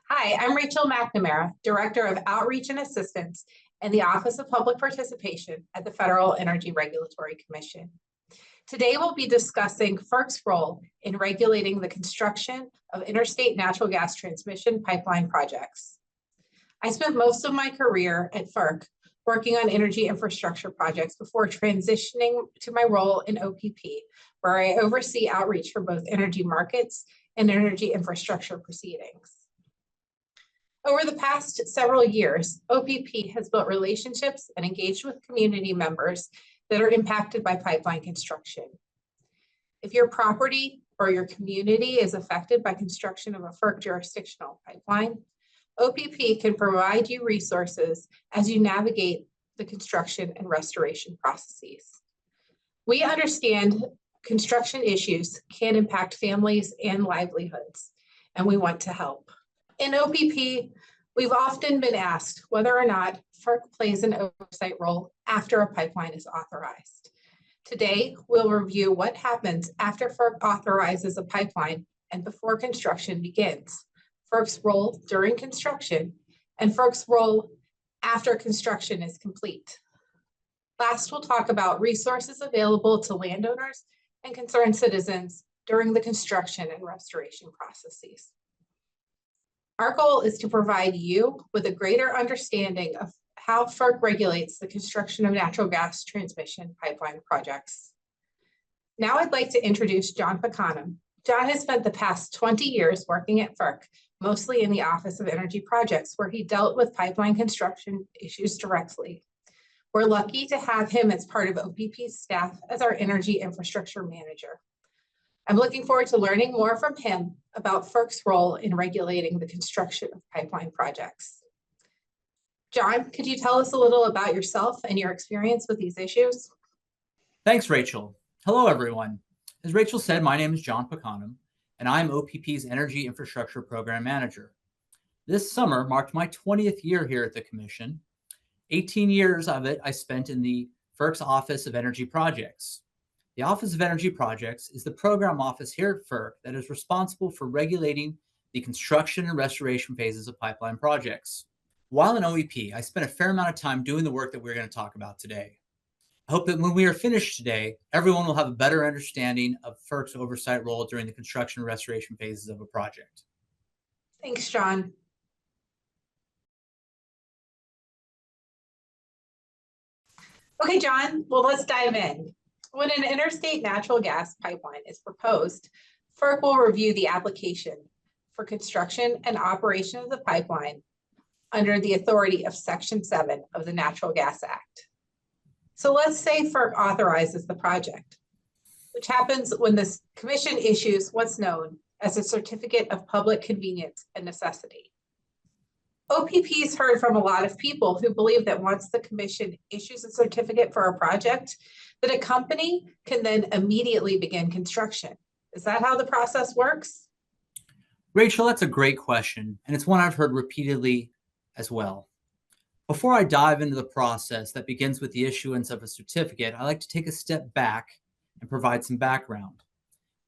Hi, I'm Rachel McNamara, Director of Outreach and Assistance in the Office of Public Participation at the Federal Energy Regulatory Commission. Today, we'll be discussing FERC's role in regulating the construction of interstate natural gas transmission pipeline projects. I spent most of my career at FERC working on energy infrastructure projects before transitioning to my role in OPP, where I oversee outreach for both energy markets and energy infrastructure proceedings. Over the past several years, OPP has built relationships and engaged with community members that are impacted by pipeline construction. If your property or your community is affected by construction of a FERC jurisdictional pipeline, OPP can provide you resources as you navigate the construction and restoration processes. We understand construction issues can impact families and livelihoods, and we want to help. In OPP, we've often been asked whether or not FERC plays an oversight role after a pipeline is authorized. Today, we'll review what happens after FERC authorizes a pipeline and before construction begins, FERC's role during construction, and FERC's role after construction is complete. Last, we'll talk about resources available to landowners and concerned citizens during the construction and restoration processes. Our goal is to provide you with a greater understanding of how FERC regulates the construction of natural gas transmission pipeline projects. Now I'd like to introduce John Peccanem. John has spent the past 20 years working at FERC, mostly in the Office of Energy Projects, where he dealt with pipeline construction issues directly. We're lucky to have him as part of OPP's staff as our energy infrastructure manager. I'm looking forward to learning more from him about FERC's role in regulating the construction of pipeline projects. John, could you tell us a little about yourself and your experience with these issues? Thanks, Rachel. Hello, everyone. As Rachel said, my name is John Peccanem, and I'm OPP's Energy Infrastructure Program Manager. This summer marked my 20th year here at the Commission. 18 years of it I spent in the FERC's Office of Energy Projects. The Office of Energy Projects is the program office here at FERC that is responsible for regulating the construction and restoration phases of pipeline projects. While in OEP, I spent a fair amount of time doing the work that we're going to talk about today. I hope that when we are finished today, everyone will have a better understanding of FERC's oversight role during the construction and restoration phases of a project. Thanks, John. Okay, John, well, let's dive in. When an interstate natural gas pipeline is proposed, FERC will review the application for construction and operation of the pipeline under the authority of Section 7 of the Natural Gas Act. So let's say FERC authorizes the project, which happens when the Commission issues what's known as a Certificate of Public Convenience and Necessity. OPP's heard from a lot of people who believe that once the Commission issues a certificate for a project, that a company can then immediately begin construction. Is that how the process works? Rachel, that's a great question, and it's one I've heard repeatedly as well. Before I dive into the process that begins with the issuance of a certificate, I like to take a step back and provide some background.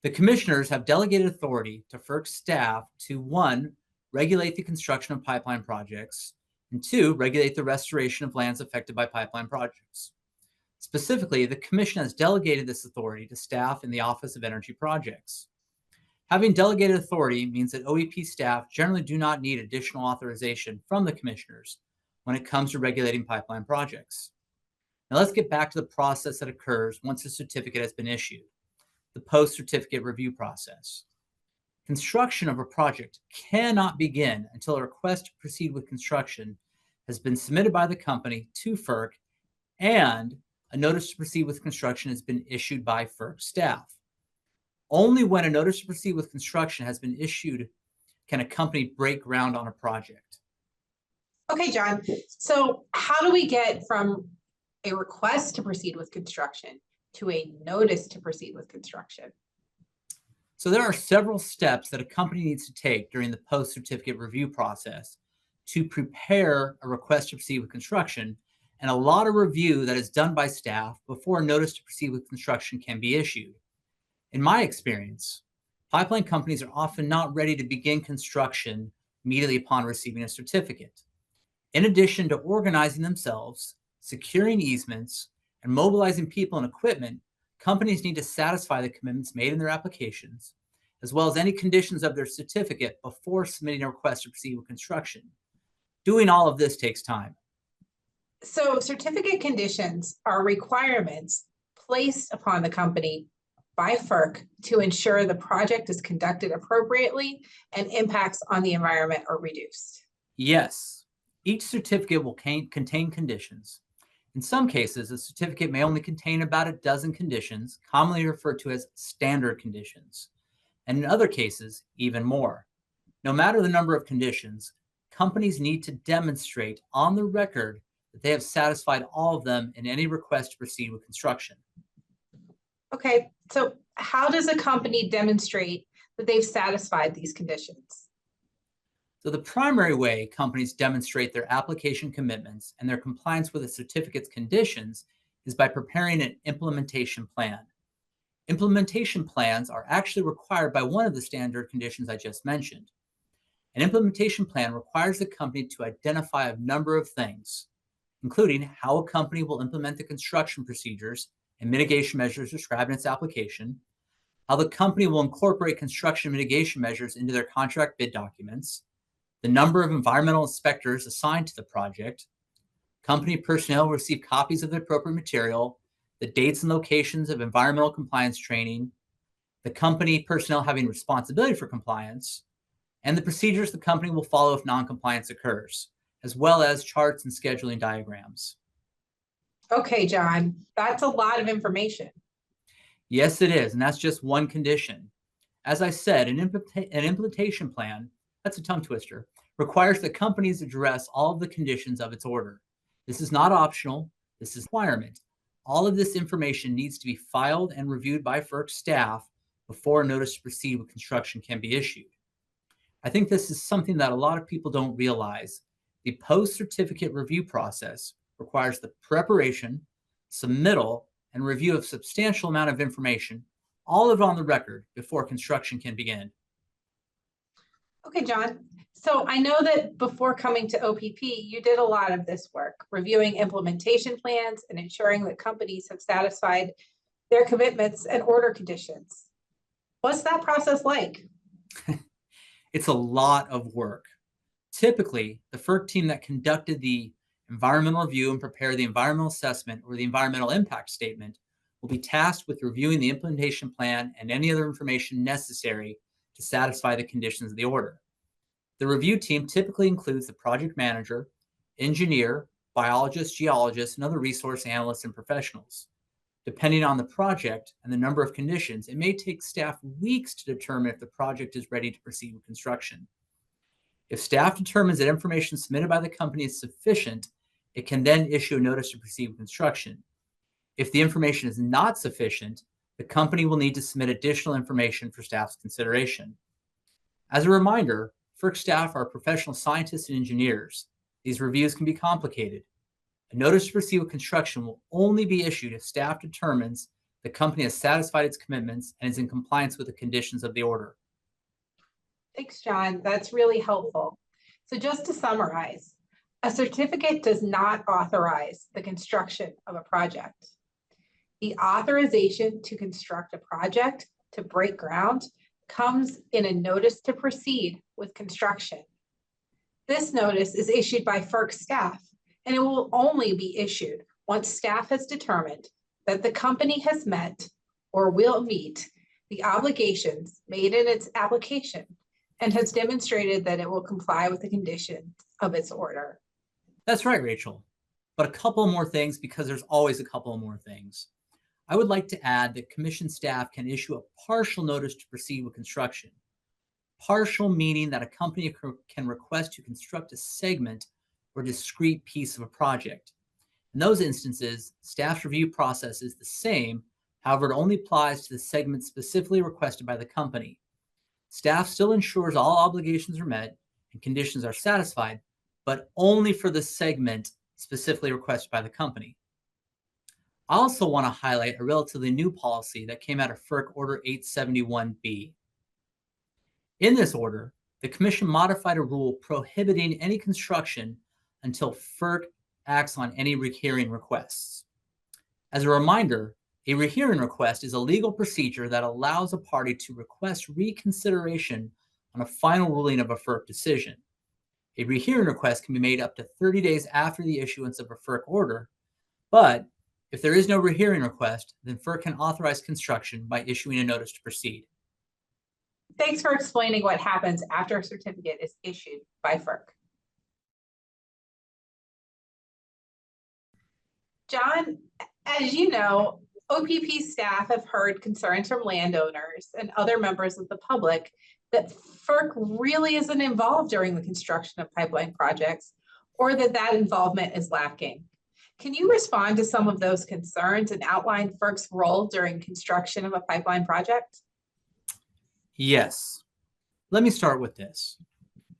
The commissioners have delegated authority to FERC staff to 1, regulate the construction of pipeline projects, and 2, regulate the restoration of lands affected by pipeline projects. Specifically, the Commission has delegated this authority to staff in the Office of Energy Projects. Having delegated authority means that OEP staff generally do not need additional authorization from the commissioners when it comes to regulating pipeline projects. Now let's get back to the process that occurs once a certificate has been issued, the post-certificate review process. Construction of a project cannot begin until a request to proceed with construction has been submitted by the company to FERC and a notice to proceed with construction has been issued by FERC staff. Only when a notice to proceed with construction has been issued can a company break ground on a project. Okay, John. So how do we get from a request to proceed with construction to a notice to proceed with construction? So there are several steps that a company needs to take during the post-certificate review process to prepare a request to proceed with construction, and a lot of review that is done by staff before a notice to proceed with construction can be issued. In my experience, pipeline companies are often not ready to begin construction immediately upon receiving a certificate. In addition to organizing themselves, securing easements, and mobilizing people and equipment, companies need to satisfy the commitments made in their applications, as well as any conditions of their certificate before submitting a request to proceed with construction. Doing all of this takes time. So certificate conditions are requirements placed upon the company by FERC to ensure the project is conducted appropriately and impacts on the environment are reduced. Yes, each certificate will contain conditions. In some cases, a certificate may only contain about a dozen conditions, commonly referred to as standard conditions, and in other cases, even more. No matter the number of conditions, companies need to demonstrate on the record that they have satisfied all of them in any request to proceed with construction. Okay, so how does a company demonstrate that they've satisfied these conditions? So the primary way companies demonstrate their application commitments and their compliance with a certificate's conditions is by preparing an implementation plan. Implementation plans are actually required by one of the standard conditions I just mentioned. An implementation plan requires the company to identify a number of things, including how a company will implement the construction procedures and mitigation measures described in its application, how the company will incorporate construction mitigation measures into their contract bid documents, the number of environmental inspectors assigned to the project, company personnel will receive copies of the appropriate material, the dates and locations of environmental compliance training, the company personnel having responsibility for compliance, and the procedures the company will follow if non-compliance occurs, as well as charts and scheduling diagrams. Okay, John, that's a lot of information. Yes, it is, and that's just one condition. As I said, an implementation plan, that's a tongue twister, requires that companies address all of the conditions of its order. This is not optional, this is a requirement. All of this information needs to be filed and reviewed by FERC staff before a notice to proceed with construction can be issued. I think this is something that a lot of people don't realize. The post-certificate review process requires the preparation, submittal, and review of substantial amount of information, all of it on the record before construction can begin. Okay, John. So I know that before coming to OPP, you did a lot of this work, reviewing implementation plans and ensuring that companies have satisfied their commitments and order conditions. What's that process like? It's a lot of work. Typically, the FERC team that conducted the environmental review and prepared the environmental assessment or the environmental impact statement will be tasked with reviewing the implementation plan and any other information necessary to satisfy the conditions of the order. The review team typically includes the project manager, engineer, biologist, geologist, and other resource analysts and professionals. Depending on the project and the number of conditions, it may take staff weeks to determine if the project is ready to proceed with construction. If staff determines that information submitted by the company is sufficient, it can then issue a notice to proceed with construction. If the information is not sufficient, the company will need to submit additional information for staff's consideration. As a reminder, FERC staff are professional scientists and engineers. These reviews can be complicated. A notice to proceed with construction will only be issued if staff determines the company has satisfied its commitments and is in compliance with the conditions of the order. Thanks, John. That's really helpful. So just to summarize, a certificate does not authorize the construction of a project. The authorization to construct a project to break ground comes in a notice to proceed with construction. This notice is issued by FERC staff, and it will only be issued once staff has determined that the company has met or will meet the obligations made in its application and has demonstrated that it will comply with the conditions of its order. That's right, Rachel. But a couple more things, because there's always a couple more things. I would like to add that commission staff can issue a partial notice to proceed with construction. Partial meaning that a company can request to construct a segment or discrete piece of a project. In those instances, staff's review process is the same, however, it only applies to the segment specifically requested by the company. Staff still ensures all obligations are met and conditions are satisfied, but only for the segment specifically requested by the company. I also want to highlight a relatively new policy that came out of FERC Order 871B. In this order, the Commission modified a rule prohibiting any construction until FERC acts on any rehearing requests. As a reminder, a rehearing request is a legal procedure that allows a party to request reconsideration on a final ruling of a FERC decision. A rehearing request can be made up to 30 days after the issuance of a FERC order, but if there is no rehearing request, then FERC can authorize construction by issuing a notice to proceed. Thanks for explaining what happens after a certificate is issued by FERC. John, as you know, OPP staff have heard concerns from landowners and other members of the public that FERC really isn't involved during the construction of pipeline projects, or that involvement is lacking. Can you respond to some of those concerns and outline FERC's role during construction of a pipeline project? Yes. Let me start with this.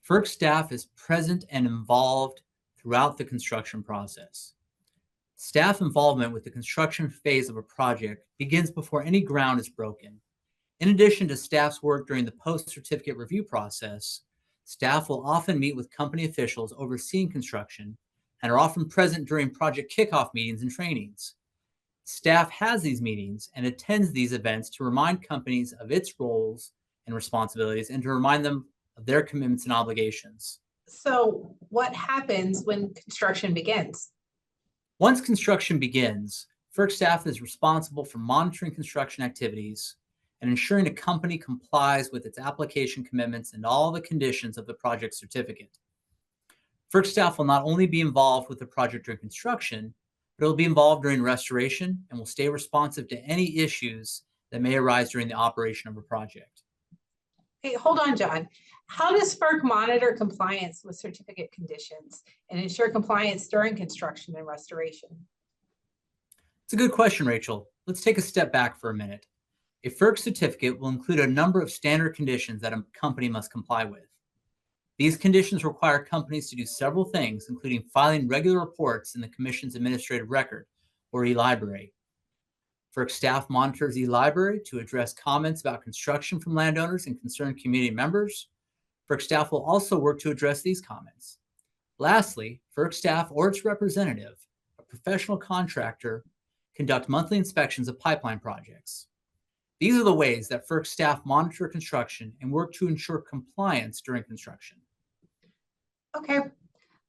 FERC staff is present and involved throughout the construction process. Staff involvement with the construction phase of a project begins before any ground is broken. In addition to staff's work during the post-certificate review process, staff will often meet with company officials overseeing construction and are often present during project kickoff meetings and trainings. Staff has these meetings and attends these events to remind companies of its roles and responsibilities and to remind them of their commitments and obligations. So what happens when construction begins? Once construction begins, FERC staff is responsible for monitoring construction activities and ensuring a company complies with its application commitments and all the conditions of the project certificate. FERC staff will not only be involved with the project during construction, but it will be involved during restoration and will stay responsive to any issues that may arise during the operation of a project. Hey, hold on, John. How does FERC monitor compliance with certificate conditions and ensure compliance during construction and restoration? It's a good question, Rachel. Let's take a step back for a minute. A FERC certificate will include a number of standard conditions that a company must comply with. These conditions require companies to do several things, including filing regular reports in the Commission's administrative record, or eLibrary. FERC staff monitors eLibrary to address comments about construction from landowners and concerned community members. FERC staff will also work to address these comments. Lastly, FERC staff or its representative, a professional contractor, conduct monthly inspections of pipeline projects. These are the ways that FERC staff monitor construction and work to ensure compliance during construction. Okay,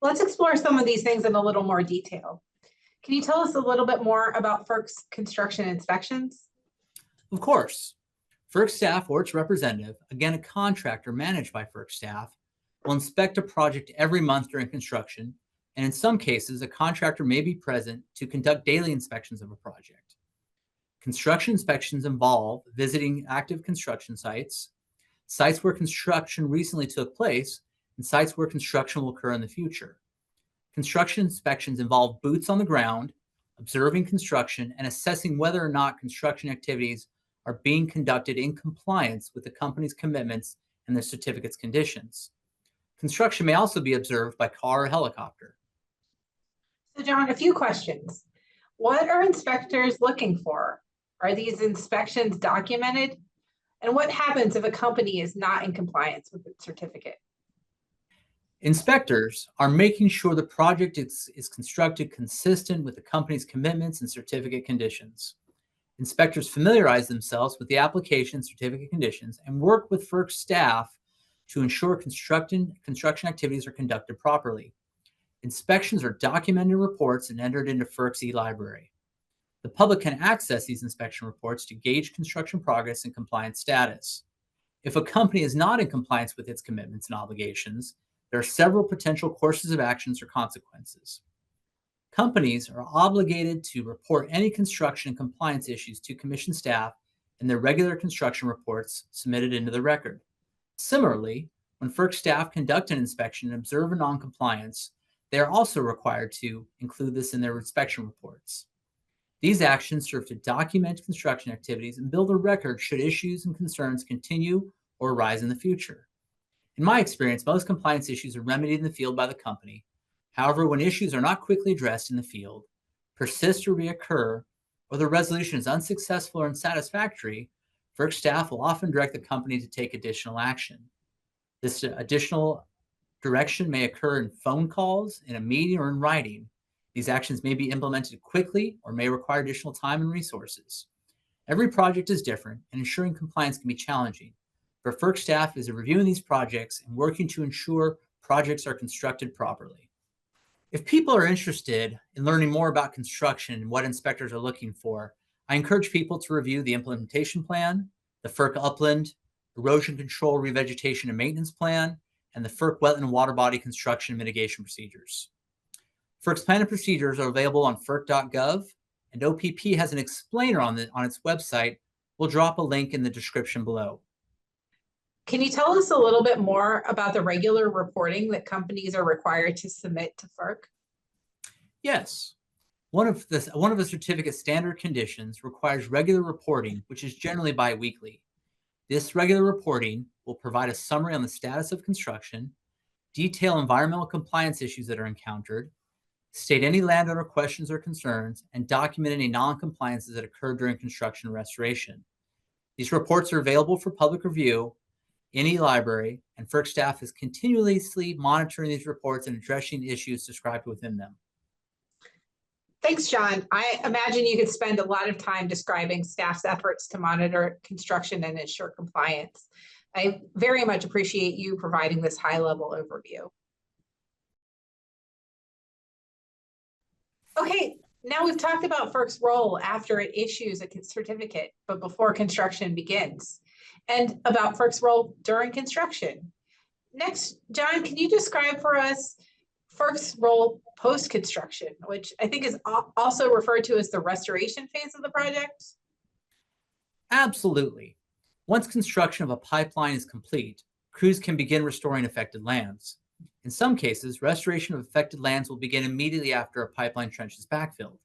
let's explore some of these things in a little more detail. Can you tell us a little bit more about FERC's construction inspections? Of course. FERC staff or its representative, again a contractor managed by FERC staff, will inspect a project every month during construction, and in some cases, a contractor may be present to conduct daily inspections of a project. Construction inspections involve visiting active construction sites, sites where construction recently took place, and sites where construction will occur in the future. Construction inspections involve boots on the ground, observing construction, and assessing whether or not construction activities are being conducted in compliance with the company's commitments and their certificate's conditions. Construction may also be observed by car or helicopter. So John, a few questions. What are inspectors looking for? Are these inspections documented? And what happens if a company is not in compliance with its certificate? Inspectors are making sure the project is constructed consistent with the company's commitments and certificate conditions. Inspectors familiarize themselves with the application certificate conditions and work with FERC staff to ensure construction activities are conducted properly. Inspections are documented in reports and entered into FERC's eLibrary. The public can access these inspection reports to gauge construction progress and compliance status. If a company is not in compliance with its commitments and obligations, there are several potential courses of actions or consequences. Companies are obligated to report any construction and compliance issues to Commission staff in their regular construction reports submitted into the record. Similarly, when FERC staff conduct an inspection and observe a noncompliance, they are also required to include this in their inspection reports. These actions serve to document construction activities and build a record should issues and concerns continue or arise in the future. In my experience, most compliance issues are remedied in the field by the company. However, when issues are not quickly addressed in the field, persist or reoccur, or the resolution is unsuccessful or unsatisfactory, FERC staff will often direct the company to take additional action. This additional direction may occur in phone calls, in a meeting, or in writing. These actions may be implemented quickly or may require additional time and resources. Every project is different, and ensuring compliance can be challenging. But FERC staff is reviewing these projects and working to ensure projects are constructed properly. If people are interested in learning more about construction and what inspectors are looking for, I encourage people to review the implementation plan, the FERC Upland Erosion Control Revegetation and Maintenance Plan, and the FERC Wetland Water Body Construction Mitigation Procedures. FERC's plan and procedures are available on ferc.gov, and OPP has an explainer on its website. We'll drop a link in the description below. Can you tell us a little bit more about the regular reporting that companies are required to submit to FERC? Yes. One of the certificate standard conditions requires regular reporting, which is generally bi-weekly. This regular reporting will provide a summary on the status of construction, detail environmental compliance issues that are encountered, state any landowner questions or concerns, and document any non-compliances that occurred during construction and restoration. These reports are available for public review in eLibrary, and FERC staff is continuously monitoring these reports and addressing issues described within them. Thanks, John. I imagine you could spend a lot of time describing staff's efforts to monitor construction and ensure compliance. I very much appreciate you providing this high-level overview. Okay, now we've talked about FERC's role after it issues a certificate, but before construction begins, and about FERC's role during construction. Next, John, can you describe for us FERC's role post-construction, which I think is also referred to as the restoration phase of the project? Absolutely. Once construction of a pipeline is complete, crews can begin restoring affected lands. In some cases, restoration of affected lands will begin immediately after a pipeline trench is backfilled.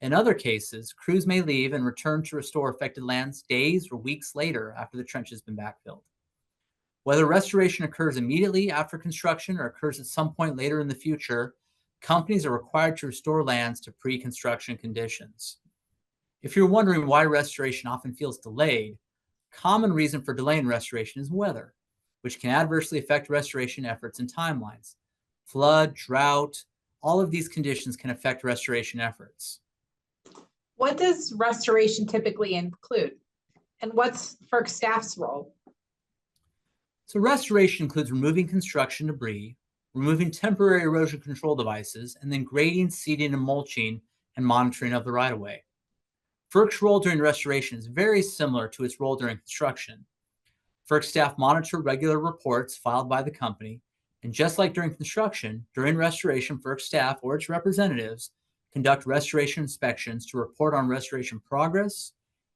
In other cases, crews may leave and return to restore affected lands days or weeks later after the trench has been backfilled. Whether restoration occurs immediately after construction or occurs at some point later in the future, companies are required to restore lands to pre-construction conditions. If you're wondering why restoration often feels delayed, a common reason for delay in restoration is weather, which can adversely affect restoration efforts and timelines. Flood, drought, all of these conditions can affect restoration efforts. What does restoration typically include? And what's FERC staff's role? So restoration includes removing construction debris, removing temporary erosion control devices, and then grading, seeding, and mulching, and monitoring of the right-of-way. FERC's role during restoration is very similar to its role during construction. FERC staff monitor regular reports filed by the company, and just like during construction, during restoration, FERC staff or its representatives conduct restoration inspections to report on restoration progress,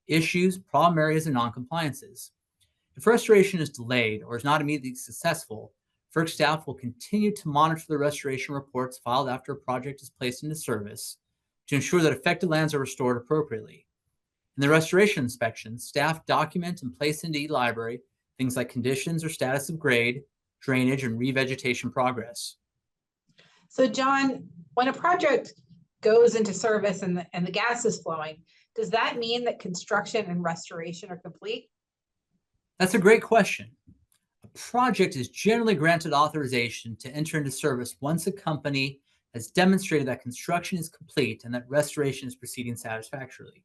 issues, problem areas, and noncompliances. If restoration is delayed or is not immediately successful, FERC staff will continue to monitor the restoration reports filed after a project is placed into service to ensure that affected lands are restored appropriately. In the restoration inspections, staff document and place into eLibrary things like conditions or status of grade, drainage, and revegetation progress. So John, when a project goes into service and the gas is flowing, does that mean that construction and restoration are complete? That's a great question. A project is generally granted authorization to enter into service once a company has demonstrated that construction is complete and that restoration is proceeding satisfactorily.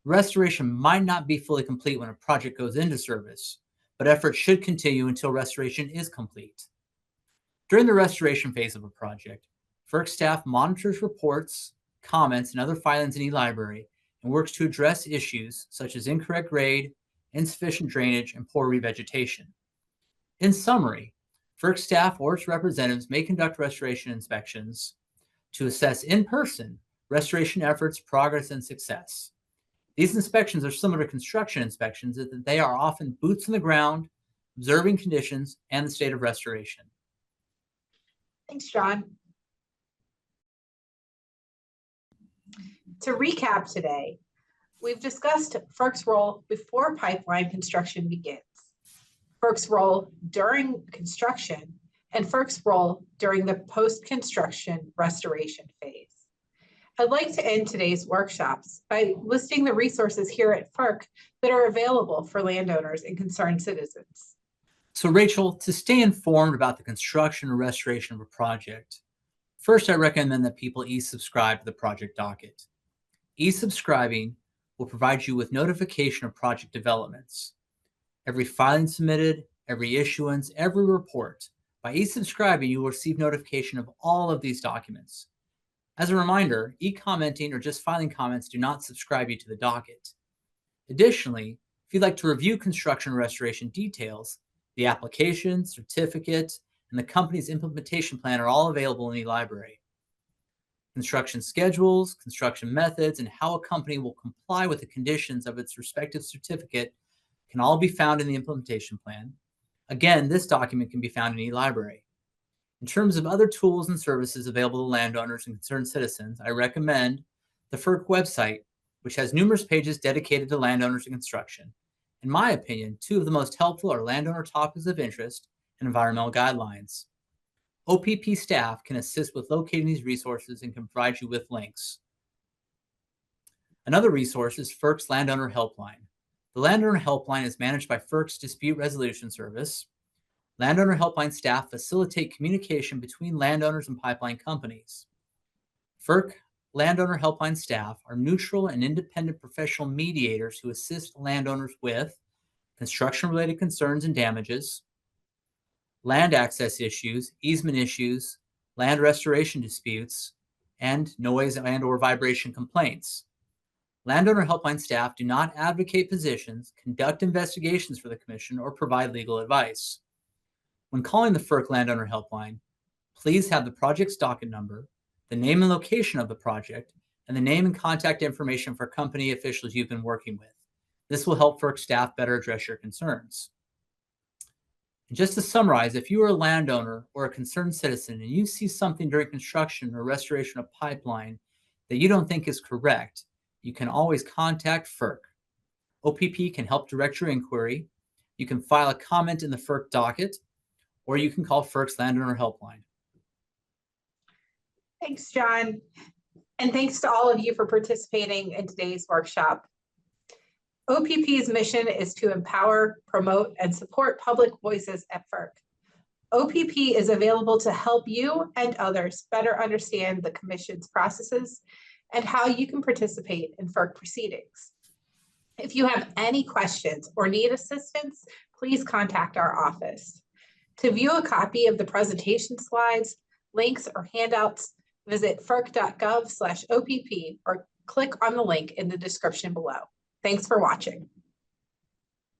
Restoration might not be fully complete when a project goes into service, but efforts should continue until restoration is complete. During the restoration phase of a project, FERC staff monitors reports, comments, and other filings in eLibrary and works to address issues such as incorrect grade, insufficient drainage, and poor revegetation. In summary, FERC staff or its representatives may conduct restoration inspections to assess in person restoration efforts, progress, and success. These inspections are similar to construction inspections in that they are often boots on the ground, observing conditions and the state of restoration. Thanks, John. To recap today, we've discussed FERC's role before pipeline construction begins, FERC's role during construction, and FERC's role during the post-construction restoration phase. I'd like to end today's workshops by listing the resources here at FERC that are available for landowners and concerned citizens. So Rachel, to stay informed about the construction or restoration of a project, first I recommend that people e-subscribe to the project docket. E-subscribing will provide you with notification of project developments. Every filing submitted, every issuance, every report. By e-subscribing, you will receive notification of all of these documents. As a reminder, e-commenting or just filing comments do not subscribe you to the docket. Additionally, if you'd like to review construction and restoration details, the application, certificate, and the company's implementation plan are all available in eLibrary. Construction schedules, construction methods, and how a company will comply with the conditions of its respective certificate can all be found in the implementation plan. Again, this document can be found in eLibrary. In terms of other tools and services available to landowners and concerned citizens, I recommend the FERC website, which has numerous pages dedicated to landowners and construction. In my opinion, two of the most helpful are landowner topics of interest and environmental guidelines. OPP staff can assist with locating these resources and can provide you with links. Another resource is FERC's Landowner Helpline. The Landowner Helpline is managed by FERC's Dispute Resolution Service. Landowner Helpline staff facilitate communication between landowners and pipeline companies. FERC Landowner Helpline staff are neutral and independent professional mediators who assist landowners with construction-related concerns and damages, land access issues, easement issues, land restoration disputes, and noise and/or vibration complaints. Landowner Helpline staff do not advocate positions, conduct investigations for the Commission, or provide legal advice. When calling the FERC Landowner Helpline, please have the project's docket number, the name and location of the project, and the name and contact information for company officials you've been working with. This will help FERC staff better address your concerns. And just to summarize, if you are a landowner or a concerned citizen and you see something during construction or restoration of pipeline that you don't think is correct, you can always contact FERC. OPP can help direct your inquiry. You can file a comment in the FERC docket, or you can call FERC's Landowner Helpline. Thanks, John. And thanks to all of you for participating in today's workshop. OPP's mission is to empower, promote, and support public voices at FERC. OPP is available to help you and others better understand the Commission's processes and how you can participate in FERC proceedings. If you have any questions or need assistance, please contact our office. To view a copy of the presentation slides, links, or handouts, visit ferc.gov/OPP or click on the link in the description below. Thanks for watching.